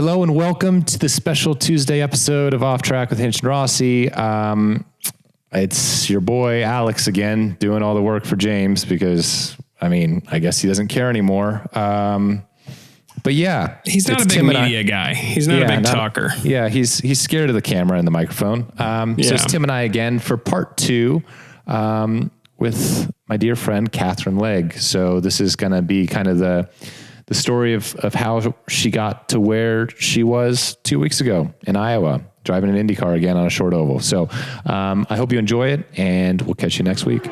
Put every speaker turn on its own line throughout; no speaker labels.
Hello and welcome to the special Tuesday episode of Off Track with Hinch and Rossi. It's your boy Alex again doing all the work for James because, I guess he doesn't care anymore. But yeah,
he's not a big media guy. He's not a big talker.
Yeah, he's scared of the camera and the microphone. So it's Tim and I again for part 2 with my dear friend Katherine Legge. So this is going to be kind of the story of how she got to where she was 2 weeks ago in Iowa, driving an IndyCar again on a short oval. So I hope you enjoy it, and we'll catch you next week.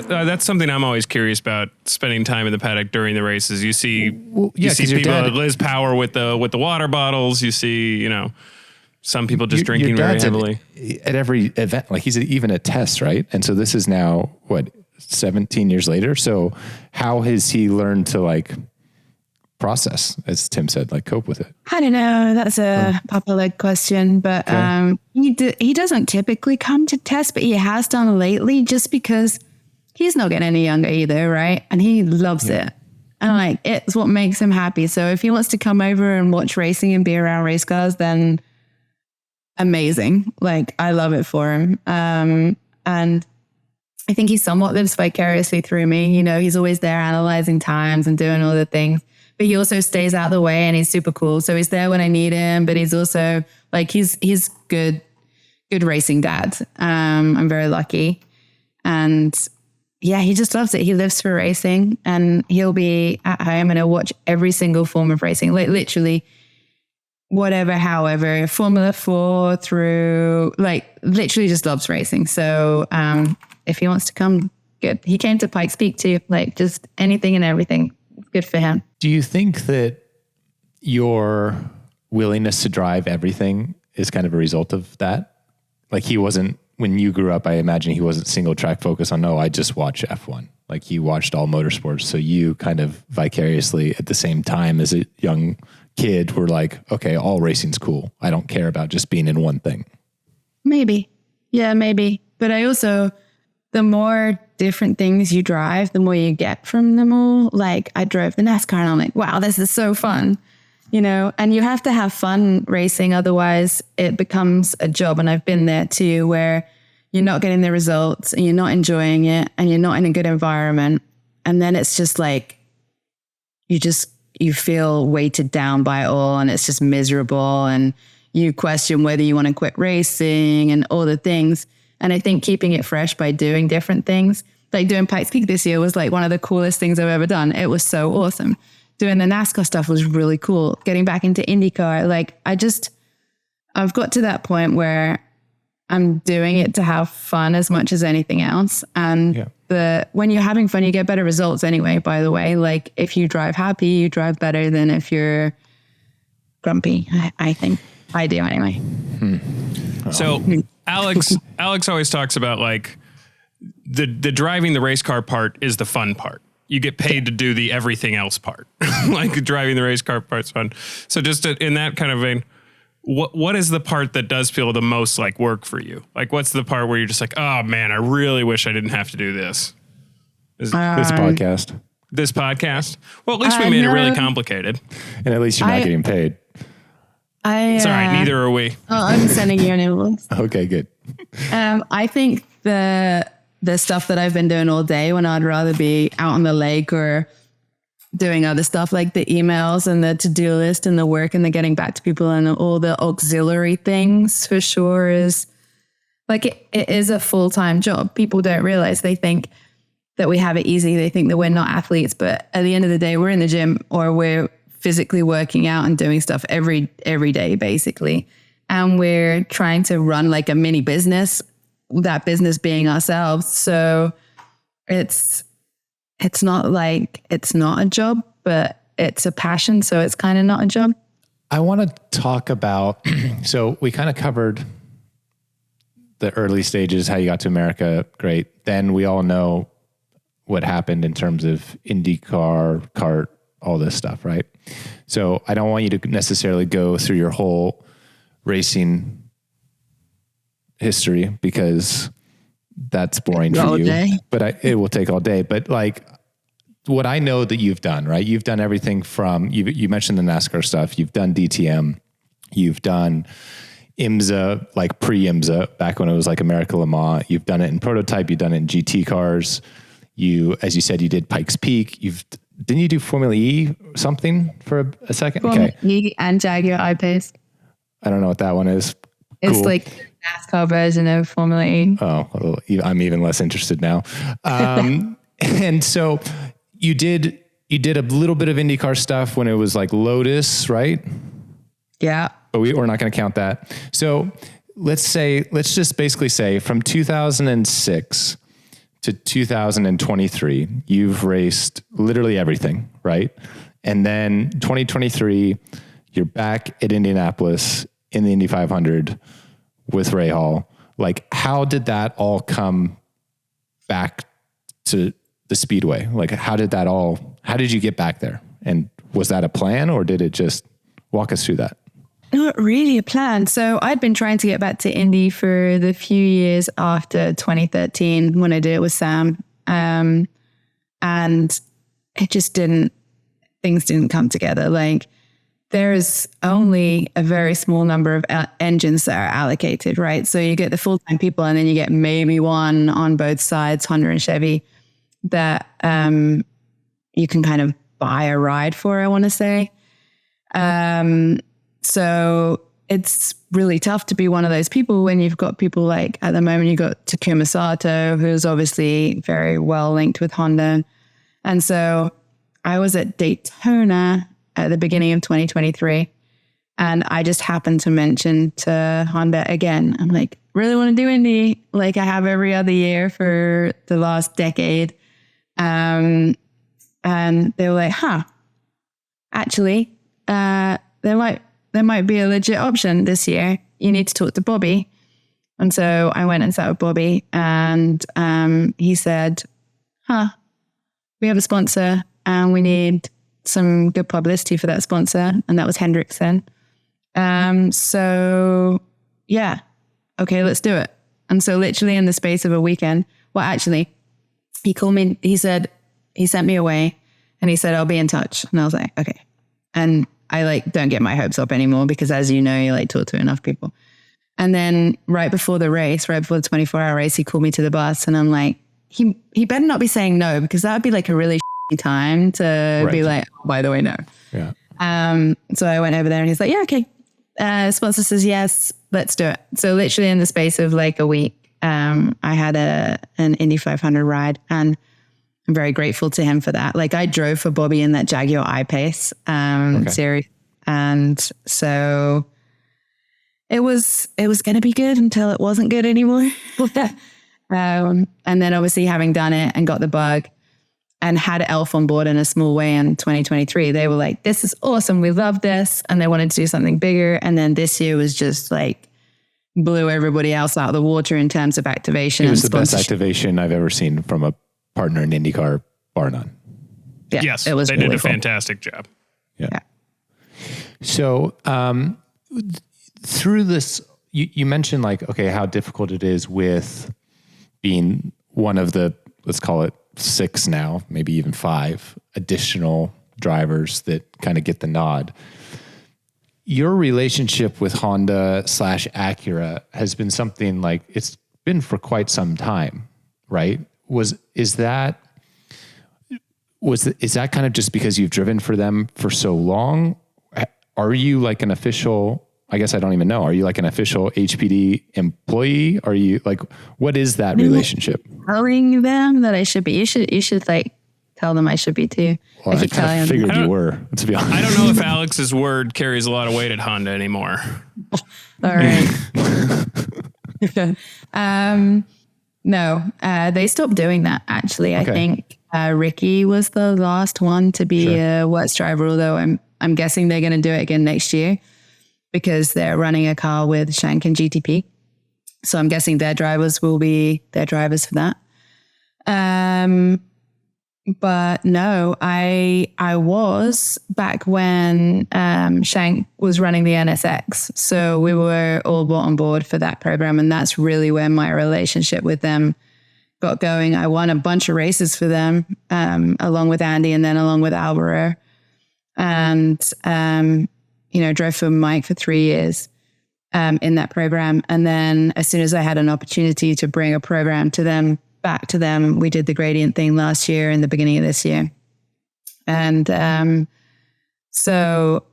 That's something I'm always curious about, spending time in the paddock during the races. You see people like Liz Power with the water bottles. You see, some people just drinking very heavily.
At every event, like he's even at tests, right? And so this is now, 17 years later. So how has he learned to process, as Tim said, cope with it?
I don't know. That's a Papa Legge question, but he doesn't typically come to test, but he has done lately just because he's not getting any younger either, right? And he loves it. And it's what makes him happy. So if he wants to come over and watch racing and be around race cars, then amazing. I love it for him. And I think he somewhat lives vicariously through me. He's always there analyzing times and doing all the things, but he also stays out of the way and he's super cool. So he's there when I need him, but he's also he's good racing dad. I'm very lucky. And yeah, he just loves it. He lives for racing and he'll be at home and he'll watch every single form of racing, literally whatever, however, Formula 4 through, literally just loves racing. So, if he wants to come, good. He came to Pikes Peak too, just anything and everything. Good for him.
Do you think that your willingness to drive everything is kind of a result of that? He wasn't, when you grew up, I imagine he wasn't single track focused on, I just watch F1. He watched all motorsports. So you kind of vicariously at the same time as a young kid were okay, all racing's cool. I don't care about just being in one thing.
Maybe. Yeah, maybe. But I also, the more different things you drive, the more you get from them all. I drove the NASCAR and I'm wow, this is so fun, and you have to have fun racing. Otherwise it becomes a job. And I've been there too, where you're not getting the results and you're not enjoying it and you're not in a good environment. And then it's just you feel weighted down by it all and it's just miserable. And you question whether you want to quit racing and all the things. And I think keeping it fresh by doing different things, doing Pikes Peak this year was one of the coolest things I've ever done. It was so awesome. Doing the NASCAR stuff was really cool. Getting back into IndyCar, I've got to that point where I'm doing it to have fun as much as anything else. And when you're having fun, you get better results anyway, by the way. If you drive happy, you drive better than if you're grumpy. I think I do anyway.
So Alex always talks about the driving the race car part is the fun part. You get paid to do the everything else part. Driving the race car part's fun. So just in that kind of vein, what is the part that does feel the most like work for you? What's the part where you're just oh man, I really wish I didn't have to do this?
This podcast.
This podcast? Well, at least we made it really complicated.
And at least you're not getting paid.
It's all right. Neither are we.
I'm sending you an invoice.
Okay, good.
I think the stuff that I've been doing all day when I'd rather be out on the lake or doing other stuff the emails and the to-do list and the work and the getting back to people and all the auxiliary things for sure is it is a full-time job. People don't realize, they think that we have it easy. They think that we're not athletes, but at the end of the day, we're in the gym or we're physically working out and doing stuff every day, basically. And we're trying to run a mini business, that business being ourselves. So it's not it's not a job, but it's a passion. So it's kind of not a job.
I want to talk about, so we kind of covered the early stages, how you got to America. Great. Then we all know what happened in terms of IndyCar, kart, all this stuff, right? So I don't want you to necessarily go through your whole racing history because that's boring for you. But it will take all day. But what I know that you've done, right? You've done everything from, you mentioned the NASCAR stuff. You've done DTM. You've done IMSA, like pre-IMSA, back when it was like America Le Mans. You've done it in prototype. You've done it in GT cars. You, as you said, you did Pikes Peak. Didn't you do Formula E something for a second?
Formula E and Jaguar I-Pace.
I don't know what that one is.
It's like the NASCAR version of Formula E.
Oh, well, I'm even less interested now. And so you did a little bit of IndyCar stuff when it was like Lotus, right?
Yeah.
But we're not going to count that. So let's just basically say from 2006 to 2023, you've raced literally everything, right? And then 2023, you're back at Indianapolis in the Indy 500 with Ray Hall. Like, how did that all come back to the Speedway? Like, how did you get back there? And was that a plan, or did it just walk us through that?
Not really a plan. So I'd been trying to get back to Indy for the few years after 2013 when I did it with Sam. And it just things didn't come together. Like, there's only a very small number of engines that are allocated, right? So you get the full-time people, and then you get maybe one on both sides, Honda and Chevy, that you can kind of buy a ride for, I want to say. So it's really tough to be one of those people when you've got people like, at the moment, you've got Takuma Sato, who's obviously very well linked with Honda. And so I was at Daytona at the beginning of 2023, and I just happened to mention to Honda again, I'm like, really want to do Indy, like I have every other year for the last decade. And they were like, actually, there might be a legit option this year. You need to talk to Bobby. And so I went and sat with Bobby, and he said, we have a sponsor and we need some good publicity for that sponsor. And that was Hendrickson. So yeah, okay, let's do it. And so literally in the space of a weekend, well, actually, he called me, he said, he sent me away and he said, I'll be in touch. And I was like, okay. And I don't get my hopes up anymore, because as you know, you talk to enough people. And then right before the 24-hour race, he called me to the bus, and I'm like, he better not be saying no, because that would be like a really time to be like, oh, by the way, no. Yeah. So I went over there and he's like, yeah, okay. Sponsor says, yes, let's do it. So literally in the space of like a week, I had an Indy 500 ride, and I'm very grateful to him for that. Like, I drove for Bobby in that Jaguar I-Pace series. And so it was going to be good until it wasn't good anymore. And then obviously having done it and got the bug and had Elf on board in a small way in 2023, they were like, this is awesome. We love this. And they wanted to do something bigger. And then this year was just like, blew everybody else out of the water in terms of activation.
It was the best activation I've ever seen from a partner in IndyCar, bar none.
Yeah,
yes,
it was
they
really
did a
cool.
fantastic job.
Yeah. So through this, you mentioned like, okay, how difficult it is with being one of the, let's call it 6 now, maybe even 5 additional drivers that kind of get the nod. Your relationship with Honda / Acura has been something like, it's been for quite some time, right? Is that kind of just because you've driven for them for so long? Are you like an official, I guess I don't even know, are you like an official HPD employee? Are you like, what is that relationship?
Telling them that I should be. You should like tell them I should be too.
Well, I kind of figured you were, to be honest.
I don't know if Alex's word carries a lot of weight at Honda anymore.
All right. No, they stopped doing that actually. Okay. I think Ricky was the last one to be a Works driver, although I'm guessing they're going to do it again next year because they're running a car with Shank and GTP. So I'm guessing their drivers will be their drivers for that. But no, I was back when Shank was running the NSX. So we were all brought on board for that program. And that's really where my relationship with them got going, I won a bunch of races for them, along with Andy and then along with Alvaro. And, drove for Mike for 3 years in that program. And then as soon as I had an opportunity to bring a program back to them, we did the gradient thing last year and the beginning of this year. And so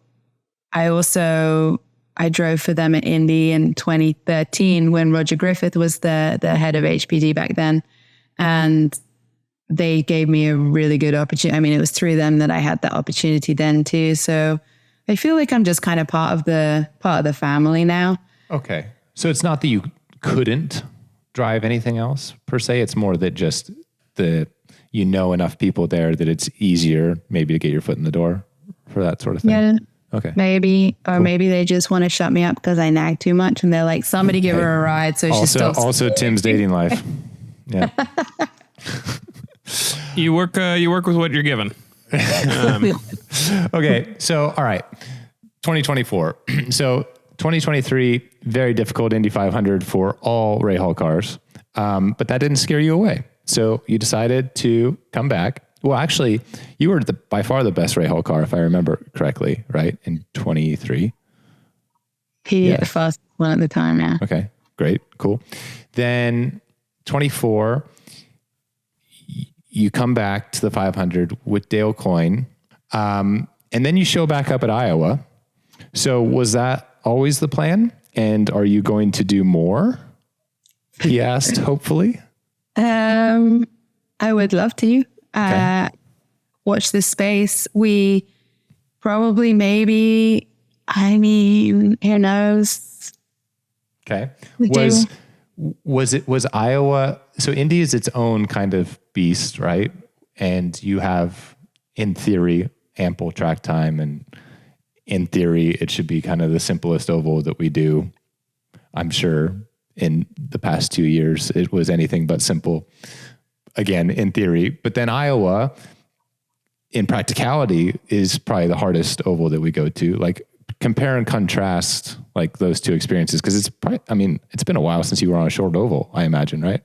I drove for them at Indy in 2013 when Roger Griffith was the head of HPD back then. And they gave me a really good opportunity. I mean, it was through them that I had that opportunity then too. So I feel like I'm just kind of part of the family now.
Okay. So it's not that you couldn't drive anything else per se. It's more that just enough people there that it's easier maybe to get your foot in the door for that sort of thing.
Yeah.
Okay.
Maybe, or maybe they just want to shut me up because I nag too much and they're like, somebody give her a ride. So she stops.
Also Tim's dating life. Yeah.
You work with what you're given.
Okay. So, all right. 2024. So 2023, very difficult Indy 500 for all Rahal cars. But that didn't scare you away. So you decided to come back. Well, actually, you were by far the best Rahal car, if I remember correctly, right? In 23.
He the fastest one at the time, yeah.
Okay, great, cool. Then 24, you come back to the 500 with Dale Coyne, and then you show back up at Iowa. So was that always the plan? And are you going to do more? He asked, hopefully.
I would love to.
Okay.
Watch this space. We probably, maybe, who knows?
Okay. Was Iowa, so Indy is its own kind of beast, right? And you have, in theory, ample track time, and in theory, it should be kind of the simplest oval that we do. I'm sure in the past 2 years, it was anything but simple. Again, in theory, but then Iowa, in practicality, is probably the hardest oval that we go to. Like, compare and contrast like those two experiences, because it's been a while since you were on a short oval, I imagine, right?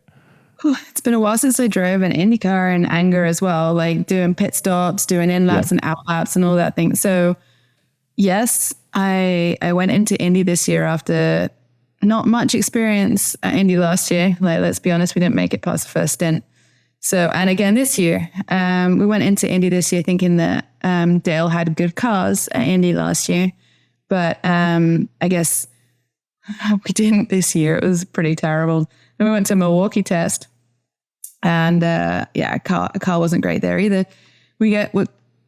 It's been a while since I drove an IndyCar in anger as well, like doing pit stops, doing in laps and out laps and all that thing. So yes, I went into Indy this year after not much experience at Indy last year. Like, let's be honest, we didn't make it past the first stint. So, and again, this year, we went into Indy this year thinking that Dale had good cars at Indy last year. But I guess we didn't this year. It was pretty terrible. Then we went to Milwaukee test. And car wasn't great there either. We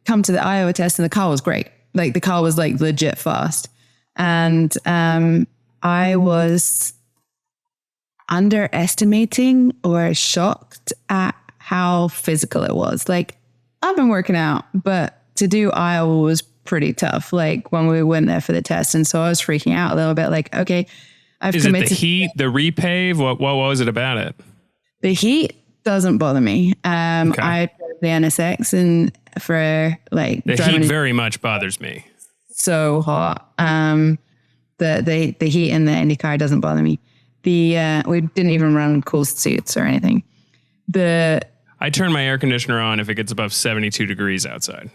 come to the Iowa test and the car was great. Like, the car was like legit fast. And I was underestimating or shocked at how physical it was. Like, I've been working out, but to do Iowa was pretty tough. Like, when we went there for the test. And so I was freaking out a little bit, like, okay,
Is it the heat, the repave? What was it about it?
The heat doesn't bother me.
Okay.
I drove the NSX and for like
the heat very much bothers me.
So hot. The heat in the IndyCar doesn't bother me. We didn't even run cool suits or anything.
I turn my air conditioner on if it gets above 72 degrees outside.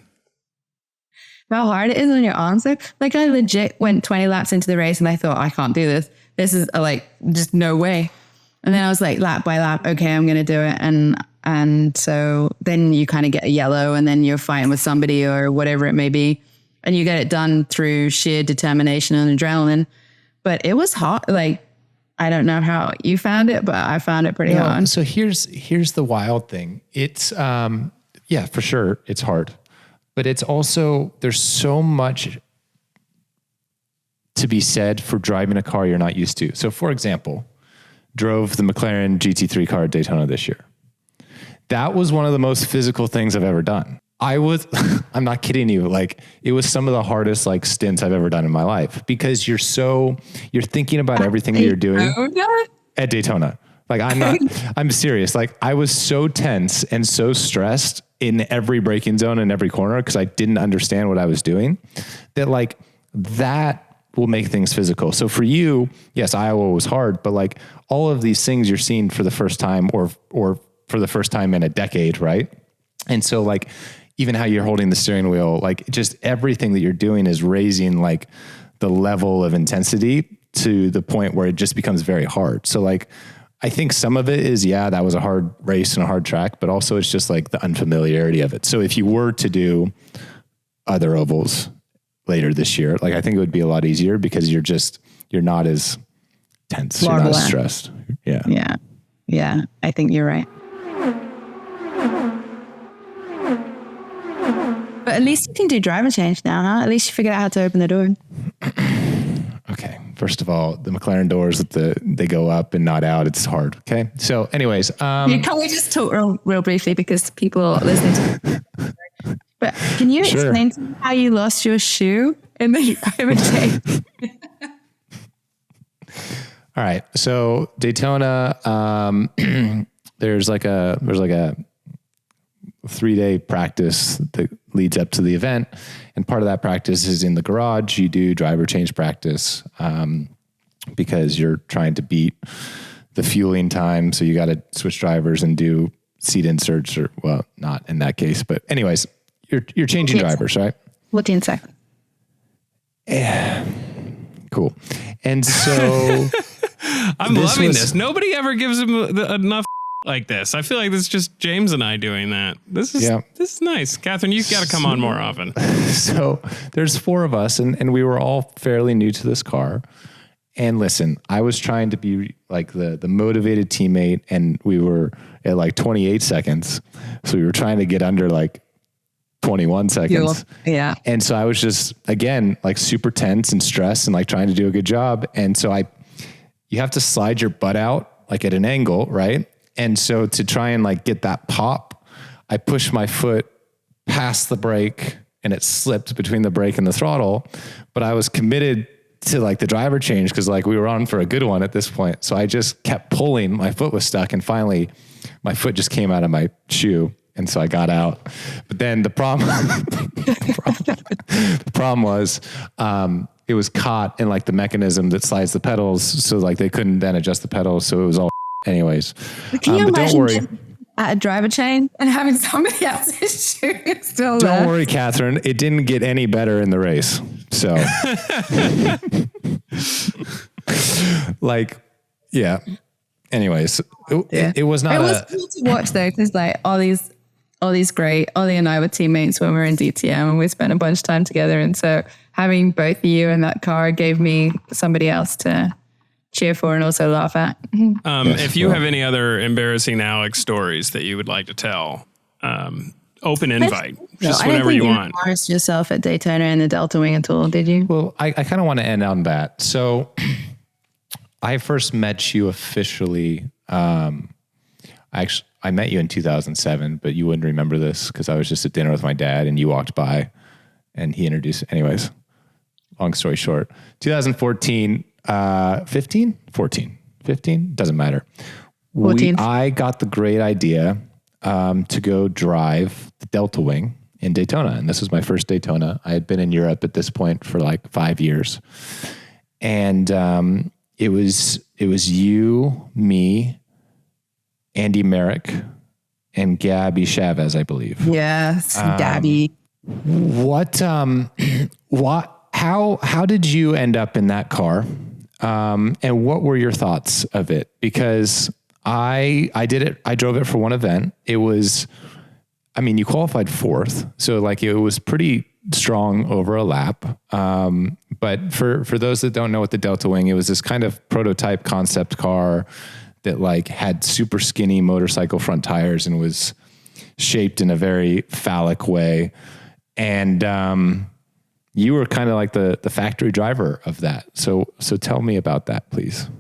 How hard it is on your arms though. Like, I legit went 20 laps into the race and I thought, I can't do this. This is just no way. And then I was like, lap by lap, okay, I'm going to do it. And so then you kind of get a yellow and then you're fighting with somebody or whatever it may be. And you get it done through sheer determination and adrenaline. But it was hot. Like, I don't know how you found it, but I found it pretty hard.
So here's the wild thing. It's, for sure, it's hard. But it's also, there's so much to be said for driving a car you're not used to. So, for example, drove the McLaren GT3 car at Daytona this year. That was one of the most physical things I've ever done. I'm not kidding you. Like, it was some of the hardest like stints I've ever done in my life, because you're thinking about everything that you're doing at Daytona. Like, I'm serious. Like, I was so tense and so stressed in every braking zone and every corner, because I didn't understand what I was doing, that will make things physical. So for you, yes, Iowa was hard, but like all of these things you're seeing for the first time or for the first time in a decade, right? And so like, even how you're holding the steering wheel, like just everything that you're doing is raising like the level of intensity to the point where it just becomes very hard. So like, I think some of it is, that was a hard race and a hard track, but also it's just like the unfamiliarity of it. So if you were to do other ovals later this year, like I think it would be a lot easier because you're not as tense, you're not as stressed.
Yeah. I think you're right. But at least you can do driver change now, huh? At least you figured out how to open the door.
Okay. First of all, the McLaren doors, they go up and not out. It's hard. Okay. So anyways,
can we just talk real briefly because people are listening to But can you explain to me how you lost your shoe in the driver change?
All right. So Daytona, there's like a 3-day practice that leads up to the event. And part of that practice is in the garage. You do driver change practice because you're trying to beat the fueling time. So you got to switch drivers and do seat inserts or, well, not in that case, but anyways, you're changing drivers, right?
14 seconds.
Yeah. Cool. And so
I'm loving this. Nobody ever gives him enough like this. I feel like this is just James and I doing that. This is nice. Catherine, you've got to come on more often.
So there's 4 of us and we were all fairly new to this car. And listen, I was trying to be like the motivated teammate and we were at like 28 seconds. So we were trying to get under like 21 seconds.
Yeah.
And so I was just, again, like super tense and stressed and like trying to do a good job. And so you have to slide your butt out like at an angle, right? And so to try and like get that pop, I pushed my foot past the brake and it slipped between the brake and the throttle, but I was committed to like the driver change because like we were on for a good one at this point. So I just kept pulling, my foot was stuck and finally my foot just came out of my shoe. And so I got out, but then the problem was, it was caught in like the mechanism that slides the pedals. So like they couldn't then adjust the pedals. So it was all anyways.
Can you imagine at a driver chain and having somebody else's shoe still there?
Don't worry, Catherine. It didn't get any better in the race. So like, yeah. Anyways, it was not.
It was cool to watch though, because like Ollie's great. Ollie and I were teammates when we were in DTM and we spent a bunch of time together. And so having both of you in that car gave me somebody else to cheer for and also laugh at.
If you have any other embarrassing Alex stories that you would like to tell, open invite, just whenever you want.
You embarrassed yourself at Daytona in the Delta Wing at all, did you?
Well, I kind of want to end on that. So I first met you officially. I met you in 2007, but you wouldn't remember this because I was just at dinner with my dad and you walked by and he introduced, anyways, long story short, 2014, 15, doesn't matter.
14.
I got the great idea to go drive the Delta Wing in Daytona. And this was my first Daytona. I had been in Europe at this point for like 5 years. And it was you, me, Andy Merrick, and Gabby Chavez, I believe.
Yes, Gabby.
How did you end up in that car? And what were your thoughts of it? Because I drove it for one event. It was, you qualified 4th. So like it was pretty strong over a lap. But for those that don't know what the Delta Wing, it was this kind of prototype concept car that like had super skinny motorcycle front tires and was shaped in a very phallic way. And, you were kind of like the factory driver of that. So tell me about that, please.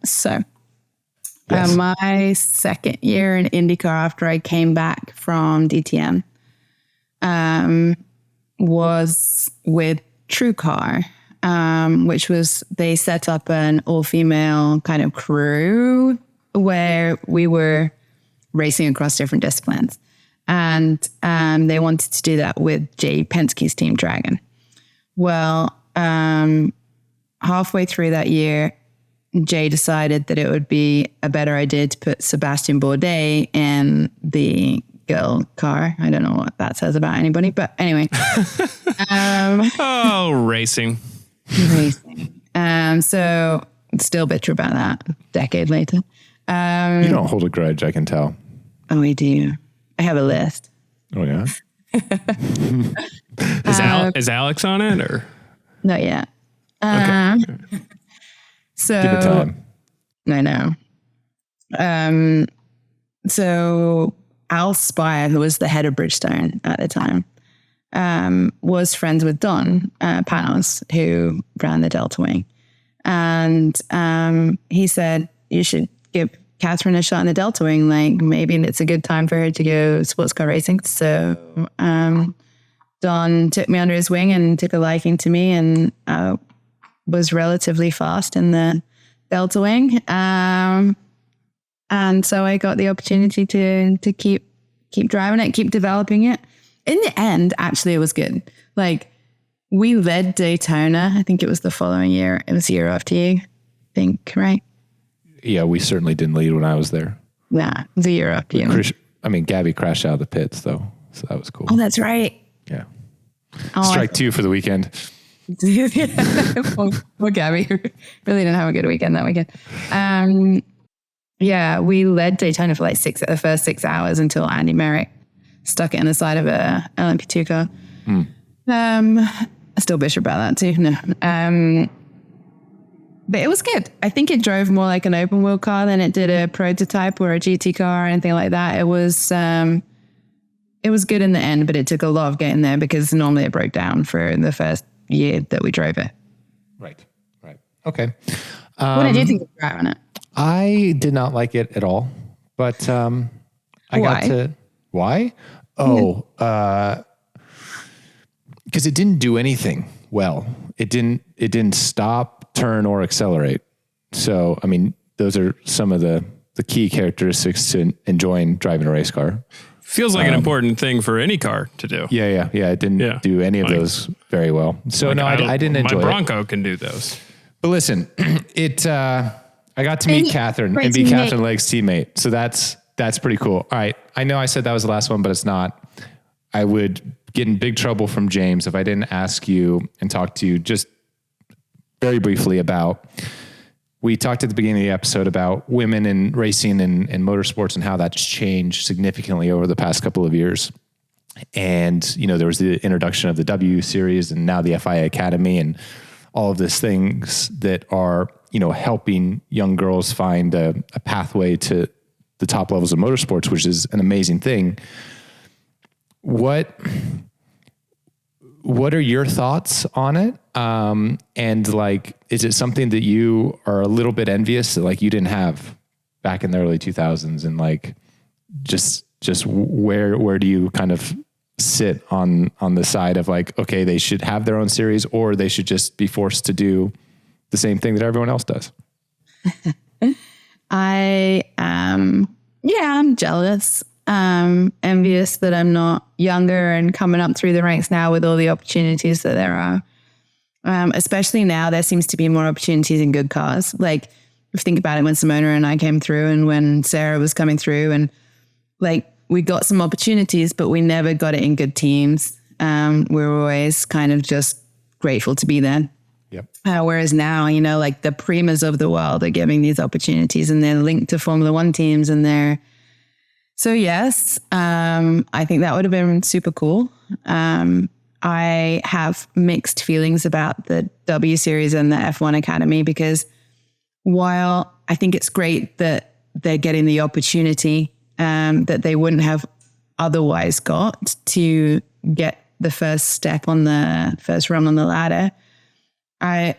So my second year in IndyCar after I came back from DTM, was with TrueCar, which was, they set up an all-female kind of crew where we were racing across different disciplines. And they wanted to do that with Jay Penske's Team Dragon. Well, halfway through that year, Jay decided that it would be a better idea to put Sebastian Bourdais in the girl car. I don't know what that says about anybody, but anyway.
Racing.
So still bitter about that a decade later.
You don't hold a grudge, I can tell.
Oh, I do. I have a list.
Oh, yeah?
Is Alex on it or?
Not yet.
Okay.
So
Give it time.
I know. So Al Spire, who was the head of Bridgestone at the time, was friends with Don Panos, who ran the Delta Wing. And he said, you should give Katherine a shot in the Delta Wing. Like, maybe it's a good time for her to go sports car racing. So Don took me under his wing and took a liking to me, and was relatively fast in the Delta Wing. And so I got the opportunity to keep driving it, keep developing it. In the end, actually, it was good. Like, we led Daytona. I think it was the following year. It was the year after you, I think, right?
Yeah, we certainly didn't lead when I was there.
Nah, it was a year after you.
Gabby crashed out of the pits, though, so that was cool.
Oh, that's right.
Yeah.
Oh,
Strike 2 for the weekend.
Well, Gabby really didn't have a good weekend that weekend. Yeah, we led Daytona for like the first 6 hours until Andy Merrick stuck it in the side of a LMP2 car. I still bitter about that too. No. But it was good. I think it drove more like an open wheel car than it did a prototype or a GT car or anything like that. It was good in the end, but it took a lot of getting there because normally it broke down for the first year that we drove it.
Right. Okay.
What did you think of driving it?
I did not like it at all, but why? Oh, because it didn't do anything well. It didn't stop, turn, or accelerate. So, I mean, those are some of the key characteristics to enjoying driving a race car.
Feels like an important thing for any car to do.
Yeah. It didn't do any of those very well. So I didn't enjoy it.
My Bronco can do those.
But listen, I got to meet Katherine and be Katherine Legge's teammate. So that's pretty cool. All right. I know I said that was the last one, but it's not. I would get in big trouble from James if I didn't ask you and talk to you just very briefly about, we talked at the beginning of the episode about women in racing and motorsports and how that's changed significantly over the past couple of years. And, there was the introduction of the W series and now the FIA Academy and all of these things that are, helping young girls find a pathway to the top levels of motorsports, which is an amazing thing. What are your thoughts on it? And like, is it something that you are a little bit envious that like you didn't have back in the early 2000s? And like, just where do you kind of sit on the side of like, okay, they should have their own series or they should just be forced to do the same thing that everyone else does?
I'm jealous. Envious that I'm not younger and coming up through the ranks now with all the opportunities that there are. Especially now, there seems to be more opportunities in good cars. Like, if you think about it, when Simona and I came through and when Sarah was coming through, and like, we got some opportunities, but we never got it in good teams. We were always kind of just grateful to be there.
Yep.
Whereas now, like the Primas of the world are giving these opportunities and they're linked to Formula One teams and so yes, I think that would have been super cool. I have mixed feelings about the W Series and the F1 Academy because while I think it's great that they're getting the opportunity that they wouldn't have otherwise got to get the first step on the first rung on the ladder, I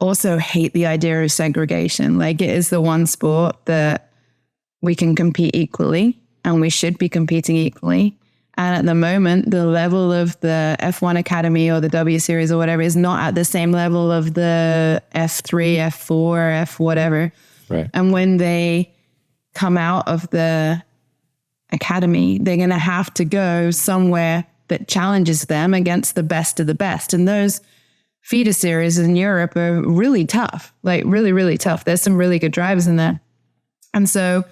also hate the idea of segregation. Like, it is the one sport that we can compete equally and we should be competing equally. And at the moment, the level of the F1 Academy or the W Series or whatever is not at the same level of the F3, F4, F whatever.
Right.
And when they come out of the academy, they're going to have to go somewhere that challenges them against the best of the best. And those feeder series in Europe are really tough, like really, really tough. There's some really good drivers in there. And so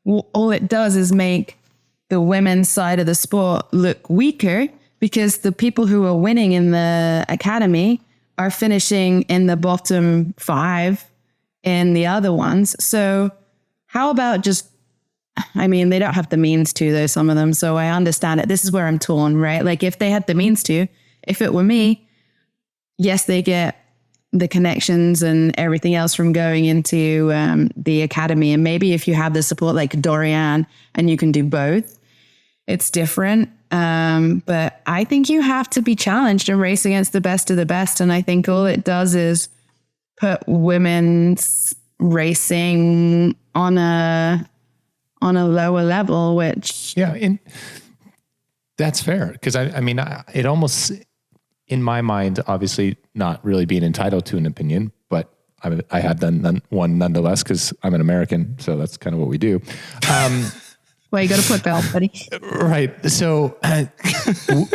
all it does is make the women's side of the sport look weaker because the people who are winning in the academy are finishing in the bottom 5 in the other ones. So how about just, I mean, they don't have the means to though, some of them. So I understand it. This is where I'm torn, right? Like if they had the means to, if it were me, yes, they get the connections and everything else from going into the academy. And maybe if you have the support like Dorian and you can do both, it's different. But I think you have to be challenged and race against the best of the best. And I think all it does is put women's racing on a lower level, which
that's fair. Because I mean, it almost, in my mind, obviously not really being entitled to an opinion, but I had done one nonetheless because I'm an American, so that's kind of what we do.
Well, you got to put belt, buddy.
Right. So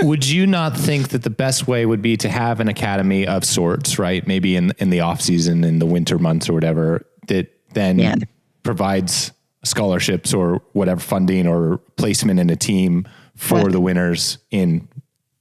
would you not think that the best way would be to have an academy of sorts, right? Maybe in the off season, in the winter months or whatever, that then provides scholarships or whatever funding or placement in a team for the winners in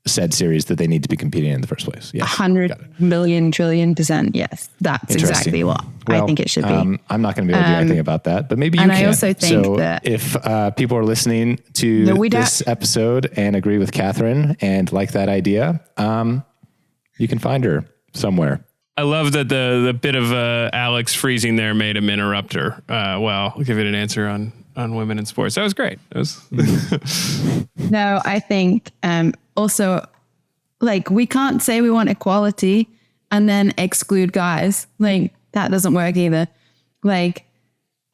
said series that they need to be competing in the first place. Yes.
100 million trillion %. Yes. That's exactly what I think it should be.
I'm not going to be able to do anything about that, but maybe you
and
can.
I also think that
if people are listening to this episode and agree with Katherine and like that idea, you can find her somewhere.
I love that the bit of Alex freezing there made him interrupt her. Well, give it an answer on women in sports. That was great. That was
No, I think also, like, we can't say we want equality and then exclude guys. Like, that doesn't work either. Like,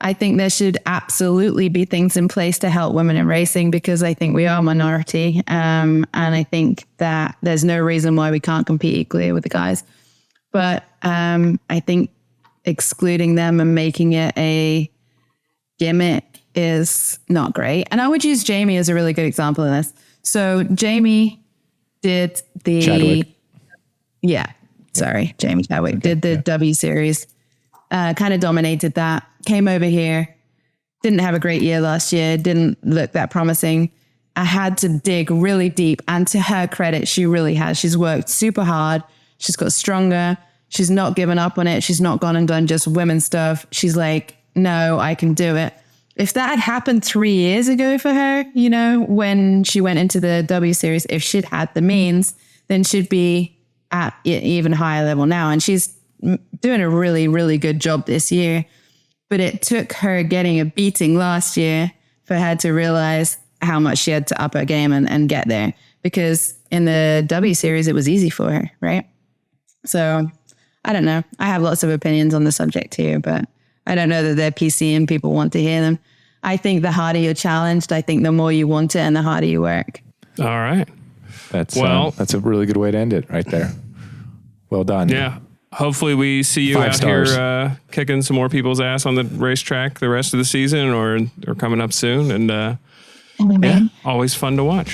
I think there should absolutely be things in place to help women in racing because I think we are a minority. And I think that there's no reason why we can't compete equally with the guys. But I think excluding them and making it a gimmick is not great. And I would use Jamie as a really good example of this. So Jamie did the
Chadwick.
Jamie Chadwick did the W series, kind of dominated that, came over here, didn't have a great year last year, didn't look that promising. I had to dig really deep, and to her credit, she really has. She's worked super hard. She's got stronger. She's not given up on it. She's not gone and done just women's stuff. She's like, no, I can do it. If that had happened 3 years ago for her, you know, when she went into the W series, if she'd had the means, then she'd be at an even higher level now. And she's doing a really, really good job this year. But it took her getting a beating last year for her to realize how much she had to up her game and get there. Because in the W series, it was easy for her, right? So I don't know. I have lots of opinions on the subject too, but I don't know that they're PC and people want to hear them. I think the harder you're challenged, I think the more you want it and the harder you work.
all right.
That's a really good way to end it right there. Well done.
Yeah. Hopefully we see you
5
out
stars.
here kicking some more people's ass on the racetrack the rest of the season or coming up soon. And always fun to watch.